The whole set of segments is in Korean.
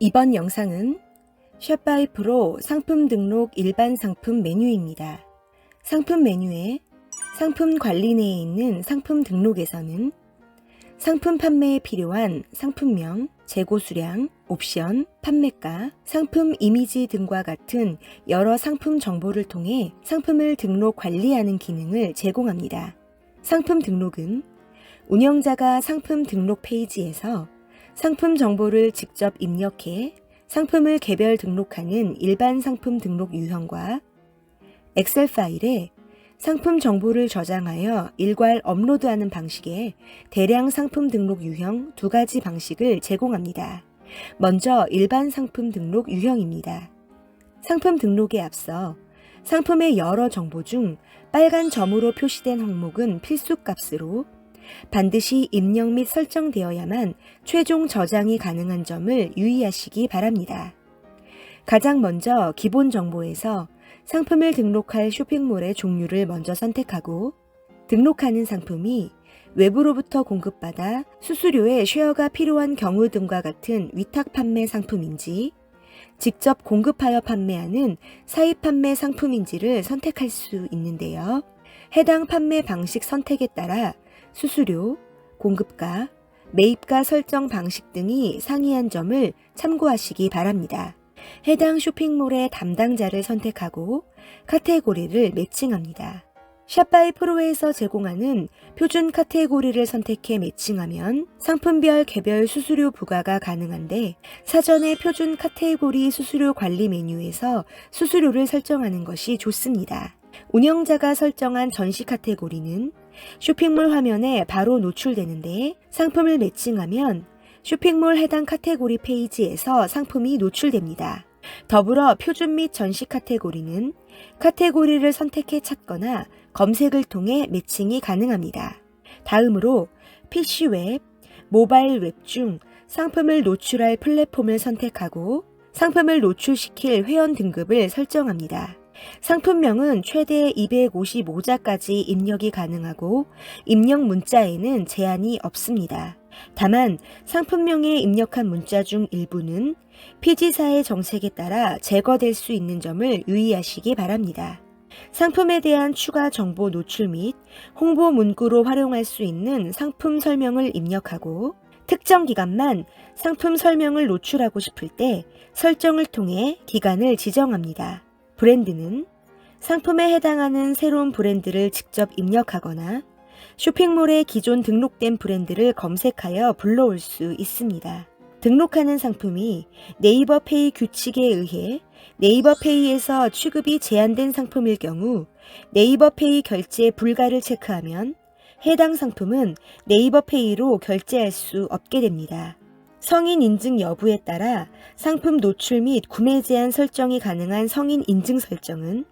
이번 영상은 샵바이 프로 상품 등록 일반 상품 메뉴입니다. 상품 메뉴에 상품 관리 내에 있는 상품 등록에서는 상품 판매에 필요한 상품명, 재고 수량, 옵션, 판매가, 상품 이미지 등과 같은 여러 상품 정보를 통해 상품을 등록 관리하는 기능을 제공합니다. 상품 등록은 운영자가 상품 등록 페이지에서 상품 정보를 직접 입력해 상품을 개별 등록하는 일반 상품 등록 유형과 엑셀 파일에 상품 정보를 저장하여 일괄 업로드하는 방식의 대량 상품 등록 유형 두 가지 방식을 제공합니다. 먼저 일반 상품 등록 유형입니다. 상품 등록에 앞서 상품의 여러 정보 중 빨간 점으로 표시된 항목은 필수 값으로 반드시 입력 및 설정되어야만 최종 저장이 가능한 점을 유의하시기 바랍니다. 가장 먼저 기본 정보에서 상품을 등록할 쇼핑몰의 종류를 먼저 선택하고 등록하는 상품이 외부로부터 공급받아 수수료에 쉐어가 필요한 경우 등과 같은 위탁 판매 상품인지 직접 공급하여 판매하는 사입 판매 상품인지를 선택할 수 있는데요. 해당 판매 방식 선택에 따라 수수료, 공급가, 매입가 설정 방식 등이 상이한 점을 참고하시기 바랍니다. 해당 쇼핑몰의 담당자를 선택하고 카테고리를 매칭합니다. 샵바이 프로에서 제공하는 표준 카테고리를 선택해 매칭하면 상품별 개별 수수료 부과가 가능한데 사전에 표준 카테고리 수수료 관리 메뉴에서 수수료를 설정하는 것이 좋습니다. 운영자가 설정한 전시 카테고리는 쇼핑몰 화면에 바로 노출되는데 상품을 매칭하면 쇼핑몰 해당 카테고리 페이지에서 상품이 노출됩니다. 더불어 표준 및 전시 카테고리는 카테고리를 선택해 찾거나 검색을 통해 매칭이 가능합니다. 다음으로 PC 웹, 모바일 웹 중 상품을 노출할 플랫폼을 선택하고 상품을 노출시킬 회원 등급을 설정합니다. 상품명은 최대 255자까지 입력이 가능하고 입력 문자에는 제한이 없습니다. 다만 상품명에 입력한 문자 중 일부는 피지사의 정책에 따라 제거될 수 있는 점을 유의하시기 바랍니다. 상품에 대한 추가 정보 노출 및 홍보 문구로 활용할 수 있는 상품 설명을 입력하고 특정 기간만 상품 설명을 노출하고 싶을 때 설정을 통해 기간을 지정합니다. 브랜드는 상품에 해당하는 새로운 브랜드를 직접 입력하거나 쇼핑몰에 기존 등록된 브랜드를 검색하여 불러올 수 있습니다. 등록하는 상품이 네이버페이 규칙에 의해 네이버페이에서 취급이 제한된 상품일 경우 네이버페이 결제 불가를 체크하면 해당 상품은 네이버페이로 결제할 수 없게 됩니다. 성인 인증 여부에 따라 상품 노출 및 구매 제한 설정이 가능한 성인 인증 설정은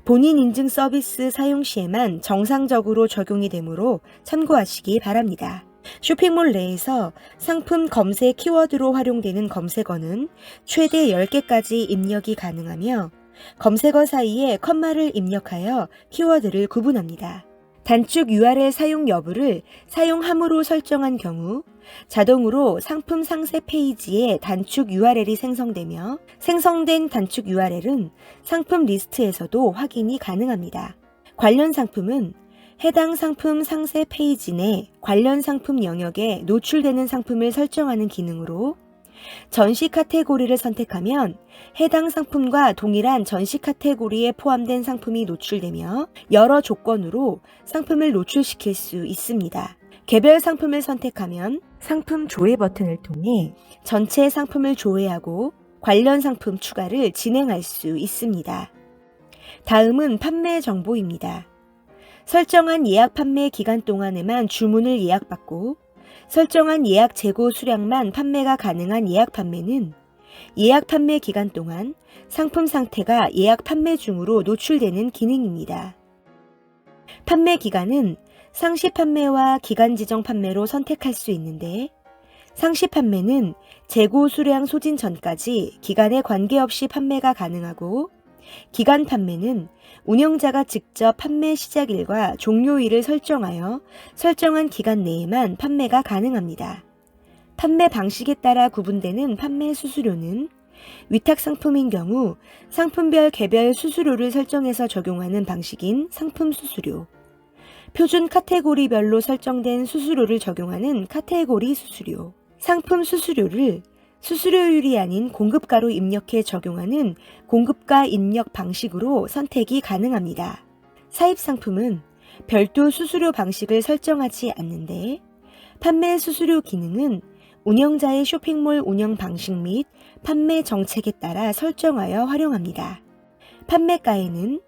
본인 인증 서비스 사용 시에만 정상적으로 적용이 되므로 참고하시기 바랍니다. 쇼핑몰 내에서 상품 검색 키워드로 활용되는 검색어는 최대 10개까지 입력이 가능하며 검색어 사이에 컴마를 입력하여 키워드를 구분합니다. 단축 URL 사용 여부를 사용함으로 설정한 경우 자동으로 상품 상세 페이지에 단축 URL이 생성되며 생성된 단축 URL은 상품 리스트에서도 확인이 가능합니다. 관련 상품은 해당 상품 상세 페이지 내 관련 상품 영역에 노출되는 상품을 설정하는 기능으로 전시 카테고리를 선택하면 해당 상품과 동일한 전시 카테고리에 포함된 상품이 노출되며 여러 조건으로 상품을 노출시킬 수 있습니다. 개별 상품을 선택하면 상품 조회 버튼을 통해 전체 상품을 조회하고 관련 상품 추가를 진행할 수 있습니다. 다음은 판매 정보입니다. 설정한 예약 판매 기간 동안에만 주문을 예약받고 설정한 예약 재고 수량만 판매가 가능한 예약 판매는 예약 판매 기간 동안 상품 상태가 예약 판매 중으로 노출되는 기능입니다. 판매 기간은 상시 판매와 기간 지정 판매로 선택할 수 있는데 상시 판매는 재고 수량 소진 전까지 기간에 관계없이 판매가 가능하고 기간 판매는 운영자가 직접 판매 시작일과 종료일을 설정하여 설정한 기간 내에만 판매가 가능합니다. 판매 방식에 따라 구분되는 판매 수수료는 위탁 상품인 경우 상품별 개별 수수료를 설정해서 적용하는 방식인 상품 수수료, 표준 카테고리별로 설정된 수수료를 적용하는 카테고리 수수료, 상품 수수료를 수수료율이 아닌 공급가로 입력해 적용하는 공급가 입력 방식으로 선택이 가능합니다. 사입 상품은 별도 수수료 방식을 설정하지 않는데 판매 수수료 기능은 운영자의 쇼핑몰 운영 방식 및 판매 정책에 따라 설정하여 활용합니다. 판매가에는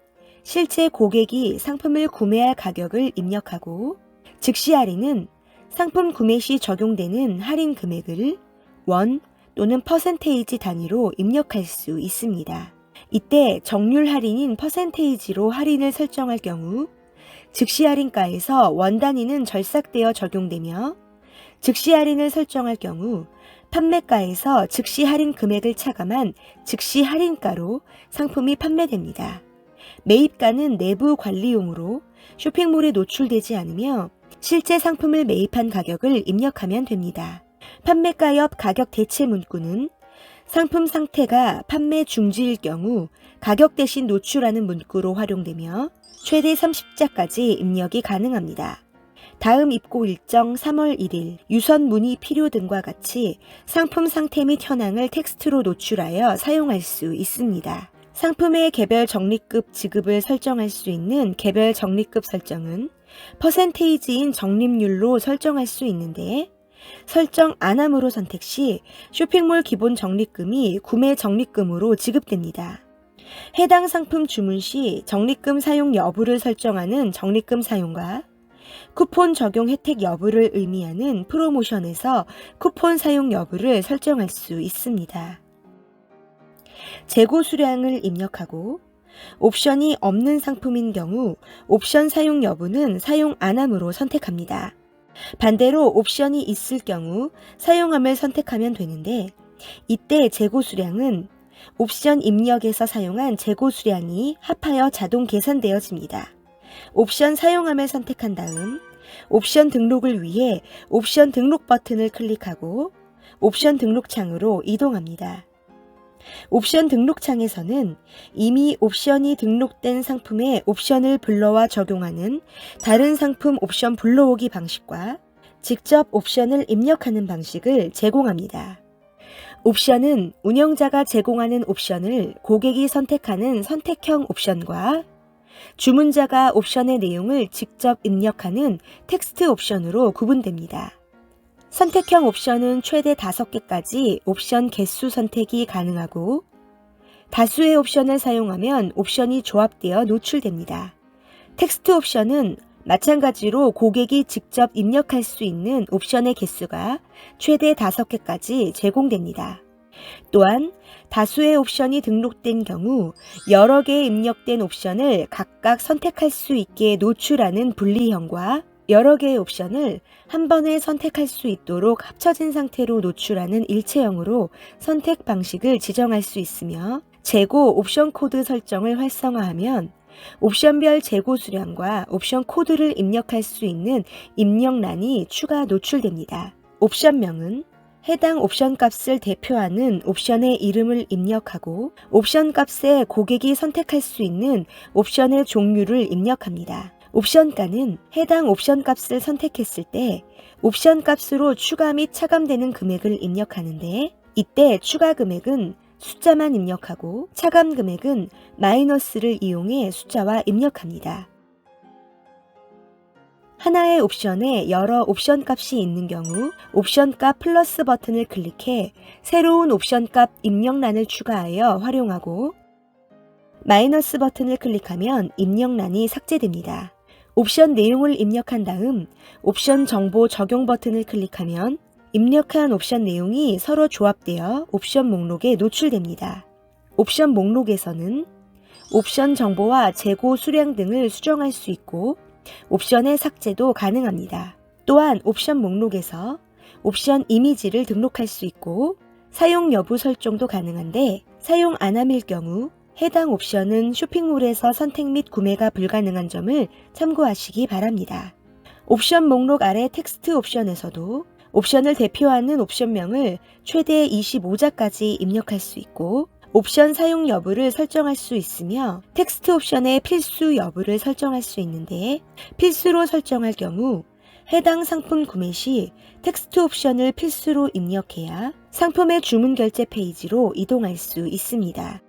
실제 고객이 상품을 구매할 가격을 입력하고 즉시 할인은 상품 구매 시 적용되는 할인 금액을 원 또는 퍼센테이지 단위로 입력할 수 있습니다. 이때 정률 할인인 퍼센테이지로 할인을 설정할 경우 즉시 할인가에서 원 단위는 절삭되어 적용되며 즉시 할인을 설정할 경우 판매가에서 즉시 할인 금액을 차감한 즉시 할인가로 상품이 판매됩니다. 매입가는 내부 관리용으로 쇼핑몰에 노출되지 않으며 실제 상품을 매입한 가격을 입력하면 됩니다. 판매가 옆 가격 대체 문구는 상품 상태가 판매 중지일 경우 가격 대신 노출하는 문구로 활용되며 최대 30자까지 입력이 가능합니다. 다음 입고 일정 3월 1일 유선 문의 필요 등과 같이 상품 상태 및 현황을 텍스트로 노출하여 사용할 수 있습니다. 상품의 개별 적립급 지급을 설정할 수 있는 개별 적립급 설정은 퍼센테이지인 적립률로 설정할 수 있는데 설정 안함으로 선택 시 쇼핑몰 기본 적립금이 구매 적립금으로 지급됩니다. 해당 상품 주문 시 적립금 사용 여부를 설정하는 적립금 사용과 쿠폰 적용 혜택 여부를 의미하는 프로모션에서 쿠폰 사용 여부를 설정할 수 있습니다. 재고 수량을 입력하고 옵션이 없는 상품인 경우 옵션 사용 여부는 사용 안함으로 선택합니다. 반대로 옵션이 있을 경우 사용함을 선택하면 되는데 이때 재고 수량은 옵션 입력에서 사용한 재고 수량이 합하여 자동 계산되어집니다. 옵션 사용함을 선택한 다음 옵션 등록을 위해 옵션 등록 버튼을 클릭하고 옵션 등록 창으로 이동합니다. 옵션 등록 창에서는 이미 옵션이 등록된 상품에 옵션을 불러와 적용하는 다른 상품 옵션 불러오기 방식과 직접 옵션을 입력하는 방식을 제공합니다. 옵션은 운영자가 제공하는 옵션을 고객이 선택하는 선택형 옵션과 주문자가 옵션의 내용을 직접 입력하는 텍스트 옵션으로 구분됩니다. 선택형 옵션은 최대 5개까지 옵션 개수 선택이 가능하고 다수의 옵션을 사용하면 옵션이 조합되어 노출됩니다. 텍스트 옵션은 마찬가지로 고객이 직접 입력할 수 있는 옵션의 개수가 최대 5개까지 제공됩니다. 또한 다수의 옵션이 등록된 경우 여러 개의 입력된 옵션을 각각 선택할 수 있게 노출하는 분리형과 여러 개의 옵션을 한 번에 선택할 수 있도록 합쳐진 상태로 노출하는 일체형으로 선택 방식을 지정할 수 있으며 재고 옵션 코드 설정을 활성화하면 옵션별 재고 수량과 옵션 코드를 입력할 수 있는 입력란이 추가 노출됩니다. 옵션명은 해당 옵션 값을 대표하는 옵션의 이름을 입력하고 옵션 값에 고객이 선택할 수 있는 옵션의 종류를 입력합니다. 옵션가는 해당 옵션 값을 선택했을 때 옵션 값으로 추가 및 차감되는 금액을 입력하는데 이때 추가 금액은 숫자만 입력하고 차감 금액은 마이너스를 이용해 숫자와 입력합니다. 하나의 옵션에 여러 옵션 값이 있는 경우 옵션 값 플러스 버튼을 클릭해 새로운 옵션 값 입력란을 추가하여 활용하고 마이너스 버튼을 클릭하면 입력란이 삭제됩니다. 옵션 내용을 입력한 다음 옵션 정보 적용 버튼을 클릭하면 입력한 옵션 내용이 서로 조합되어 옵션 목록에 노출됩니다. 옵션 목록에서는 옵션 정보와 재고 수량 등을 수정할 수 있고 옵션의 삭제도 가능합니다. 또한 옵션 목록에서 옵션 이미지를 등록할 수 있고 사용 여부 설정도 가능한데 사용 안함일 경우 해당 옵션은 쇼핑몰에서 선택 및 구매가 불가능한 점을 참고하시기 바랍니다. 옵션 목록 아래 텍스트 옵션에서도 옵션을 대표하는 옵션명을 최대 25자까지 입력할 수 있고 옵션 사용 여부를 설정할 수 있으며 텍스트 옵션의 필수 여부를 설정할 수 있는데 필수로 설정할 경우 해당 상품 구매 시 텍스트 옵션을 필수로 입력해야 상품의 주문 결제 페이지로 이동할 수 있습니다.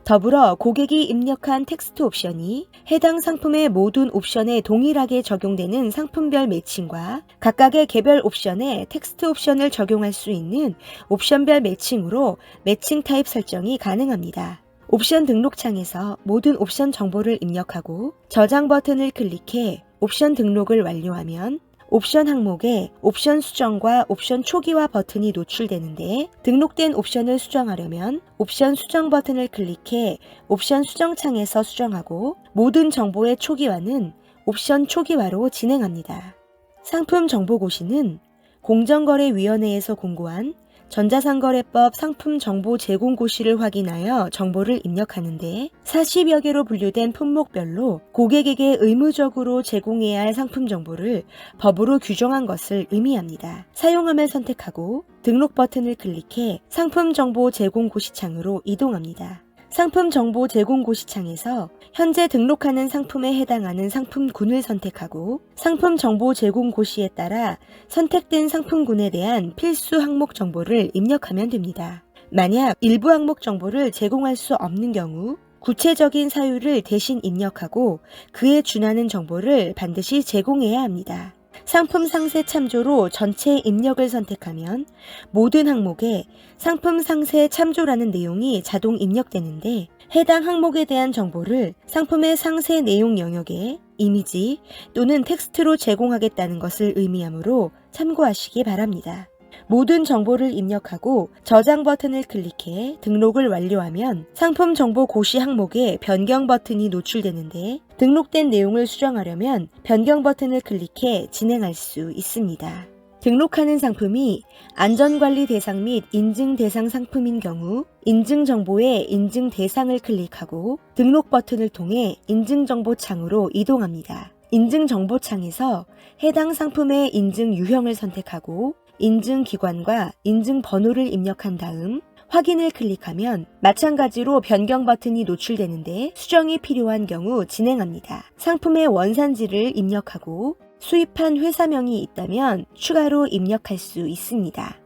더불어 고객이 입력한 텍스트 옵션이 해당 상품의 모든 옵션에 동일하게 적용되는 상품별 매칭과 각각의 개별 옵션에 텍스트 옵션을 적용할 수 있는 옵션별 매칭으로 매칭 타입 설정이 가능합니다. 옵션 등록창에서 모든 옵션 정보를 입력하고 저장 버튼을 클릭해 옵션 등록을 완료하면 옵션 항목에 옵션 수정과 옵션 초기화 버튼이 노출되는데 등록된 옵션을 수정하려면 옵션 수정 버튼을 클릭해 옵션 수정 창에서 수정하고 모든 정보의 초기화는 옵션 초기화로 진행합니다. 상품 정보고시는 공정거래위원회에서 공고한 전자상거래법 상품 정보 제공 고시를 확인하여 정보를 입력하는데 40여 개로 분류된 품목별로 고객에게 의무적으로 제공해야 할 상품 정보를 법으로 규정한 것을 의미합니다. 사용함을 선택하고 등록 버튼을 클릭해 상품 정보 제공 고시창으로 이동합니다. 상품 정보 제공 고시창에서 현재 등록하는 상품에 해당하는 상품군을 선택하고 상품 정보 제공 고시에 따라 선택된 상품군에 대한 필수 항목 정보를 입력하면 됩니다. 만약 일부 항목 정보를 제공할 수 없는 경우 구체적인 사유를 대신 입력하고 그에 준하는 정보를 반드시 제공해야 합니다. 상품 상세 참조로 전체 입력을 선택하면 모든 항목에 상품 상세 참조라는 내용이 자동 입력되는데 해당 항목에 대한 정보를 상품의 상세 내용 영역에 이미지 또는 텍스트로 제공하겠다는 것을 의미하므로 참고하시기 바랍니다. 모든 정보를 입력하고 저장 버튼을 클릭해 등록을 완료하면 상품 정보 고시 항목에 변경 버튼이 노출되는데 등록된 내용을 수정하려면 변경 버튼을 클릭해 진행할 수 있습니다. 등록하는 상품이 안전관리 대상 및 인증 대상 상품인 경우 인증 정보의 인증 대상을 클릭하고 등록 버튼을 통해 인증 정보 창으로 이동합니다. 인증 정보 창에서 해당 상품의 인증 유형을 선택하고 인증 기관과 인증 번호를 입력한 다음 확인을 클릭하면 마찬가지로 변경 버튼이 노출되는데 수정이 필요한 경우 진행합니다. 상품의 원산지를 입력하고 수입한 회사명이 있다면 추가로 입력할 수 있습니다.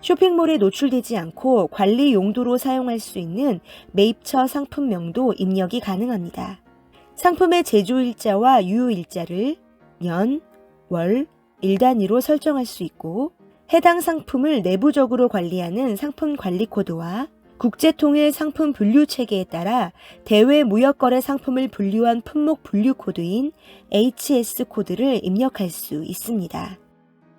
쇼핑몰에 노출되지 않고 관리 용도로 사용할 수 있는 매입처 상품명도 입력이 가능합니다. 상품의 제조일자와 유효일자를 년, 월, 일 단위로 설정할 수 있고 해당 상품을 내부적으로 관리하는 상품 관리 코드와 국제통일 상품 분류 체계에 따라 대외 무역거래 상품을 분류한 품목 분류 코드인 HS 코드를 입력할 수 있습니다.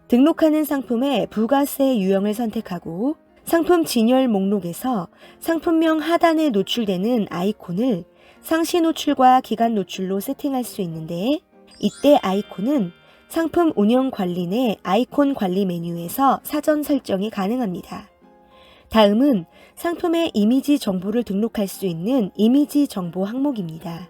등록하는 상품의 부가세 유형을 선택하고 상품 진열 목록에서 상품명 하단에 노출되는 아이콘을 상시 노출과 기간 노출로 세팅할 수 있는데 이때 아이콘은 상품 운영 관리 내 아이콘 관리 메뉴에서 사전 설정이 가능합니다. 다음은 상품의 이미지 정보를 등록할 수 있는 이미지 정보 항목입니다.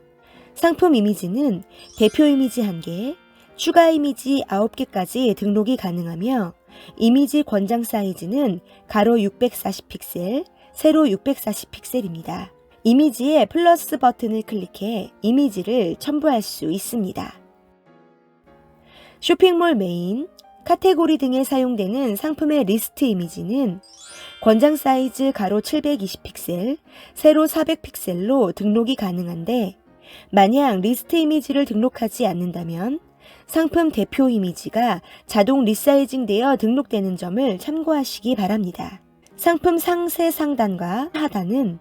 상품 이미지는 대표 이미지 1개, 추가 이미지 9개까지 등록이 가능하며 이미지 권장 사이즈는 가로 640픽셀, 세로 640픽셀입니다. 이미지에 플러스 버튼을 클릭해 이미지를 첨부할 수 있습니다. 쇼핑몰 메인, 카테고리 등에 사용되는 상품의 리스트 이미지는 권장 사이즈 가로 720픽셀, 세로 400픽셀로 등록이 가능한데 만약 리스트 이미지를 등록하지 않는다면 상품 대표 이미지가 자동 리사이징되어 등록되는 점을 참고하시기 바랍니다. 상품 상세 상단과 하단은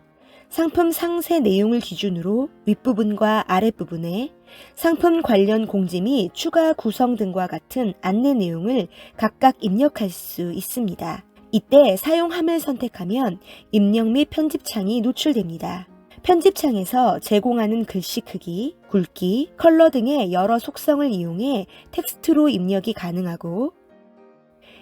상품 상세 내용을 기준으로 윗부분과 아랫부분에 상품 관련 공지 및 추가 구성 등과 같은 안내 내용을 각각 입력할 수 있습니다. 이때 사용함을 선택하면 입력 및 편집창이 노출됩니다. 편집창에서 제공하는 글씨 크기, 굵기, 컬러 등의 여러 속성을 이용해 텍스트로 입력이 가능하고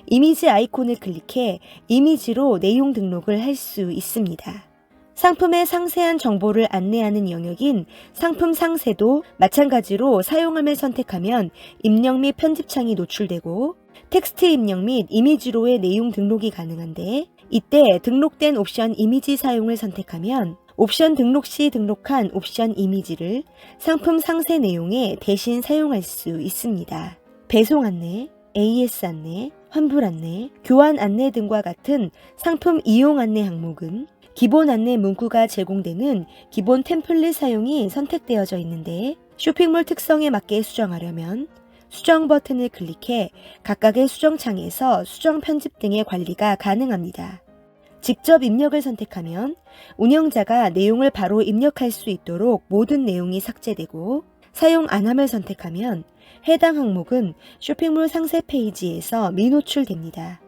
이미지 아이콘을 클릭해 이미지로 내용 등록을 할 수 있습니다. 상품의 상세한 정보를 안내하는 영역인 상품 상세도 마찬가지로 사용함을 선택하면 입력 및 편집창이 노출되고 텍스트 입력 및 이미지로의 내용 등록이 가능한데 이때 등록된 옵션 이미지 사용을 선택하면 옵션 등록 시 등록한 옵션 이미지를 상품 상세 내용에 대신 사용할 수 있습니다. 배송 안내, AS 안내, 환불 안내, 교환 안내 등과 같은 상품 이용 안내 항목은 기본 안내 문구가 제공되는 기본 템플릿 사용이 선택되어져 있는데 쇼핑몰 특성에 맞게 수정하려면 수정 버튼을 클릭해 각각의 수정창에서 수정 편집 등의 관리가 가능합니다. 직접 입력을 선택하면 운영자가 내용을 바로 입력할 수 있도록 모든 내용이 삭제되고 사용 안함을 선택하면 해당 항목은 쇼핑몰 상세 페이지에서 미노출됩니다.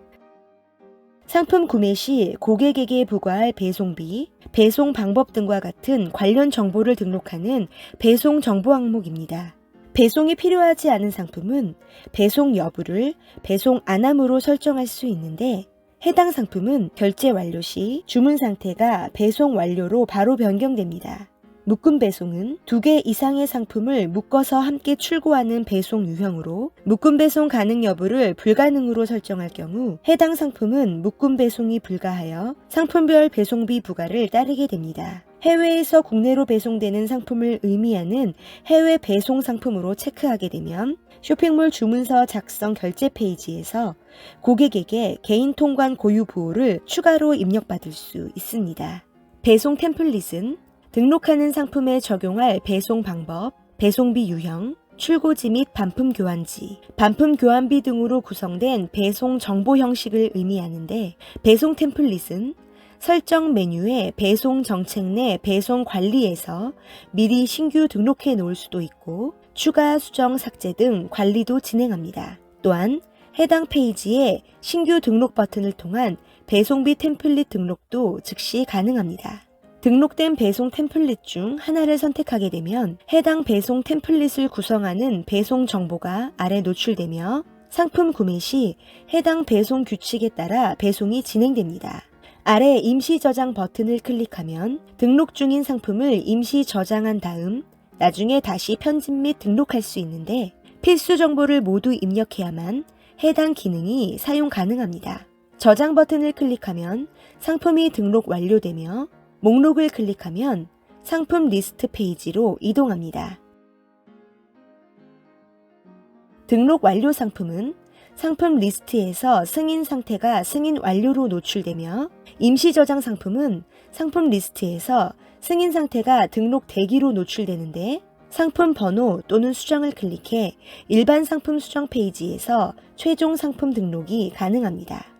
상품 구매 시 고객에게 부과할 배송비, 배송 방법 등과 같은 관련 정보를 등록하는 배송 정보 항목입니다. 배송이 필요하지 않은 상품은 배송 여부를 배송 안함으로 설정할 수 있는데 해당 상품은 결제 완료 시 주문 상태가 배송 완료로 바로 변경됩니다. 묶음 배송은 2개 이상의 상품을 묶어서 함께 출고하는 배송 유형으로 묶음 배송 가능 여부를 불가능으로 설정할 경우 해당 상품은 묶음 배송이 불가하여 상품별 배송비 부과를 따르게 됩니다. 해외에서 국내로 배송되는 상품을 의미하는 해외 배송 상품으로 체크하게 되면 쇼핑몰 주문서 작성 결제 페이지에서 고객에게 개인 통관 고유 보호를 추가로 입력받을 수 있습니다. 배송 템플릿은 등록하는 상품에 적용할 배송 방법, 배송비 유형, 출고지 및 반품 교환지, 반품 교환비 등으로 구성된 배송 정보 형식을 의미하는데 배송 템플릿은 설정 메뉴에 배송 정책 내 배송 관리에서 미리 신규 등록해 놓을 수도 있고 추가 수정 삭제 등 관리도 진행합니다. 또한 해당 페이지에 신규 등록 버튼을 통한 배송비 템플릿 등록도 즉시 가능합니다. 등록된 배송 템플릿 중 하나를 선택하게 되면 해당 배송 템플릿을 구성하는 배송 정보가 아래 노출되며 상품 구매 시 해당 배송 규칙에 따라 배송이 진행됩니다. 아래 임시 저장 버튼을 클릭하면 등록 중인 상품을 임시 저장한 다음 나중에 다시 편집 및 등록할 수 있는데 필수 정보를 모두 입력해야만 해당 기능이 사용 가능합니다. 저장 버튼을 클릭하면 상품이 등록 완료되며 목록을 클릭하면 상품 리스트 페이지로 이동합니다. 등록 완료 상품은 상품 리스트에서 승인 상태가 승인 완료로 노출되며 임시 저장 상품은 상품 리스트에서 승인 상태가 등록 대기로 노출되는데 상품 번호 또는 수정을 클릭해 일반 상품 수정 페이지에서 최종 상품 등록이 가능합니다.